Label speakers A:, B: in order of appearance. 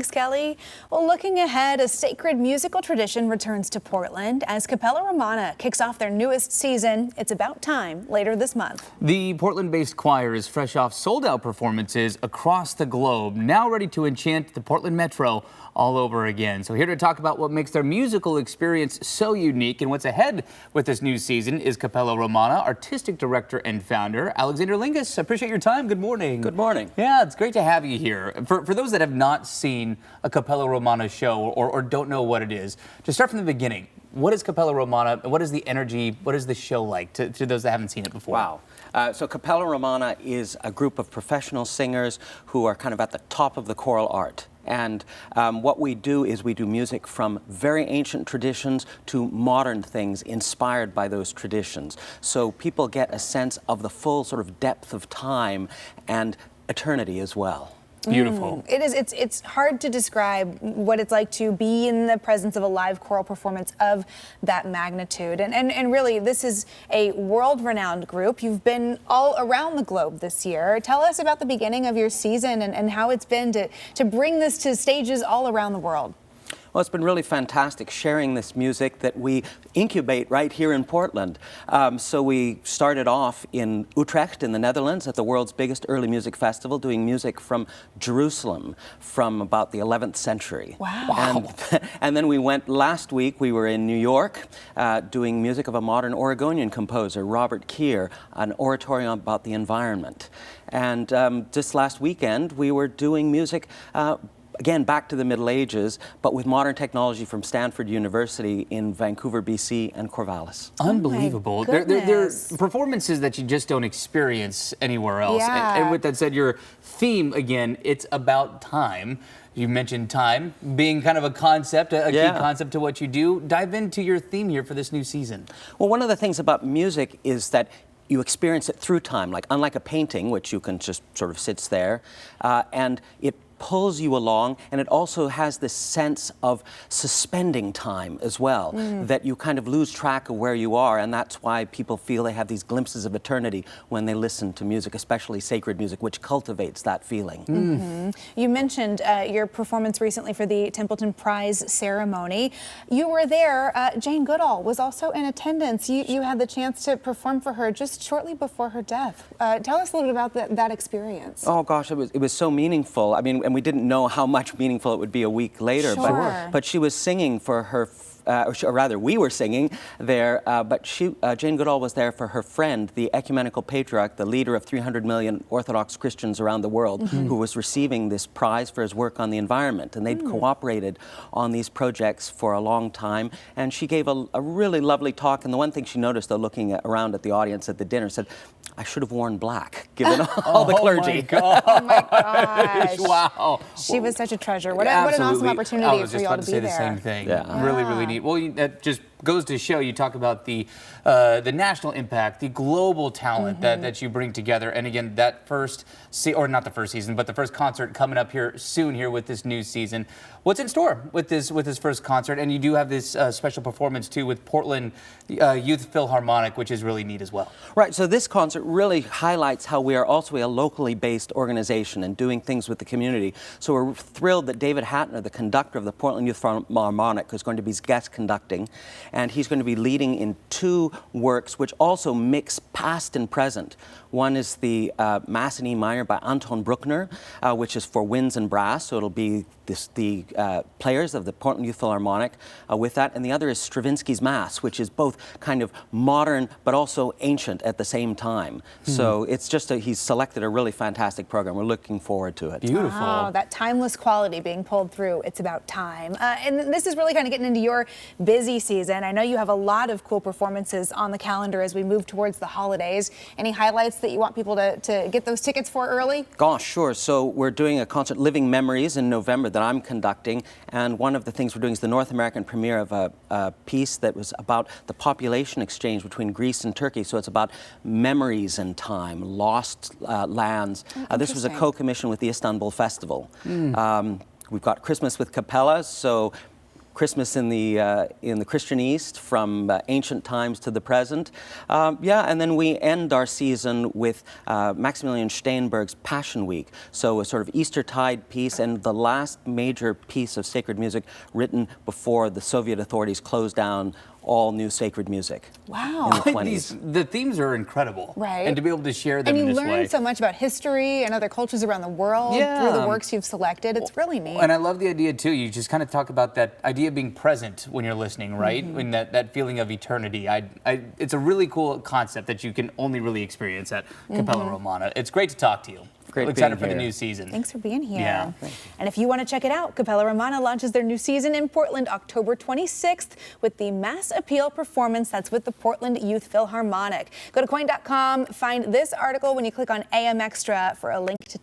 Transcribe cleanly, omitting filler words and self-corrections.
A: Thanks, Kelly. Well, looking ahead, a sacred musical tradition returns to Portland as Capella Romana kicks off their newest season. It's About Time later this month.
B: The Portland-based choir is fresh off sold-out performances across the globe, now ready to enchant the Portland Metro all over again. So here to talk about what makes their musical experience so unique and what's ahead with this new season is Capella Romana Artistic Director and Founder Alexander Lingus. Appreciate your time. Good morning.
C: Good morning.
B: Yeah, it's great to have you here. For those that have not seen a Capella Romana show or don't know what it is, to start from the beginning, what is Capella Romana? What is the energy? What is the show like to those that haven't seen it before?
C: Wow. So Capella Romana is a group of professional singers who are kind of at the top of the choral art. And what we do is we do music from very ancient traditions to modern things inspired by those traditions. So people get a sense of the full sort of depth of time and eternity as well.
B: Beautiful.
A: It is. It's hard to describe what it's like to be in the presence of a live choral performance of that magnitude. And really, this is a world-renowned group. You've been all around the globe this year. Tell us about the beginning of your season and how it's been to bring this to stages all around the world.
C: Well, it's been really fantastic sharing this music that we incubate right here in Portland. So we started off in Utrecht in the Netherlands at the world's biggest early music festival, doing music from Jerusalem from about the 11th century.
A: Wow.
C: And then we went last week, we were in New York doing music of a modern Oregonian composer, Robert Keir, an oratorio about the environment. And just last weekend, we were doing music again, back to the Middle Ages, but with modern technology from Stanford University in Vancouver, BC, and Corvallis.
B: Unbelievable.
A: Oh
B: they're performances that you just don't experience anywhere else.
A: Yeah.
B: And with that said, your theme, again, it's about time. You mentioned time being kind of a concept, a key concept to what you do. Dive into your theme here for this new season.
C: Well, one of the things about music is that you experience it through time, like unlike a painting, which you can just sort of sits there, and it pulls you along, and it also has this sense of suspending time as well, that you kind of lose track of where you are, and that's why people feel they have these glimpses of eternity when they listen to music, especially sacred music, which cultivates that feeling.
A: You mentioned your performance recently for the Templeton Prize ceremony. You were there. Jane Goodall was also in attendance. You had the chance to perform for her just shortly before her death. Tell us a little bit about that experience.
C: Oh gosh, it was so meaningful. I mean, and we didn't know how much meaningful it would be a week later.
A: Sure.
C: But she was singing for her, or rather, we were singing there, but Jane Goodall was there for her friend, the ecumenical patriarch, the leader of 300 million Orthodox Christians around the world, who was receiving this prize for his work on the environment. And they'd cooperated on these projects for a long time. And she gave a really lovely talk. And the one thing she noticed, though, looking around at the audience at the dinner, said, I should have worn black, given all the clergy.
B: Oh my God.
A: Oh my gosh.
B: Wow.
A: She was such a treasure. What an awesome opportunity for y'all to be there.
B: I was just about to say the same thing.
C: Yeah.
B: Really, really neat. Well, that just goes to show, you talk about the national impact, the global talent that you bring together. And again, that first, or not the first season, but the first concert coming up here soon here with this new season. What's in store with this first concert? And you do have this special performance too with Portland Youth Philharmonic, which is really neat as well.
C: Right, so this concert really highlights how we are also a locally based organization and doing things with the community. So we're thrilled that David Hatner, the conductor of the Portland Youth Philharmonic, is going to be guest conducting. And he's going to be leading in two works which also mix past and present. One is the Mass in E minor by Anton Bruckner, which is for winds and brass, so it'll be the players of the Portland Youth Philharmonic with that, and the other is Stravinsky's Mass, which is both kind of modern but also ancient at the same time. So it's just he's selected a really fantastic program. We're looking forward to it.
B: Beautiful.
A: Wow, that timeless quality being pulled through. It's about time. And this is really kind of getting into your busy season. I know you have a lot of cool performances on the calendar as we move towards the holidays. Any highlights that you want people to get those tickets for early?
C: Gosh, sure. So we're doing a concert, Living Memories, in November that I'm conducting, and one of the things we're doing is the North American premiere of a piece that was about the population exchange between Greece and Turkey. So it's about memories and time, lost lands. This was a co-commission with the Istanbul Festival. We've got Christmas with Capella, so Christmas in the Christian East, from ancient times to the present. And then we end our season with Maximilian Steinberg's Passion Week, so a sort of Eastertide piece and the last major piece of sacred music written before the Soviet authorities closed down all new sacred music.
A: Wow.
C: In the 20s.
B: The themes are incredible.
A: Right.
B: And to be able to share them in
A: And
B: this
A: you
B: way.
A: learn so much about history and other cultures around the world through the works you've selected. It's really neat.
B: And I love the idea, too. You just kind of talk about that idea of being present when you're listening, right?
A: Mm-hmm.
B: When that feeling of eternity. It's a really cool concept that you can only really experience at Capella Romana. It's great to talk to you.
C: Great
B: Excited
C: being
B: for the
C: here.
B: new season.
A: Thanks for being here.
B: Yeah.
A: And if you want to check it out, Capella Romana launches their new season in Portland October 26th with the Mass Appeal performance that's with the Portland Youth Philharmonic. Go to coin.com, find this article when you click on AM Extra for a link to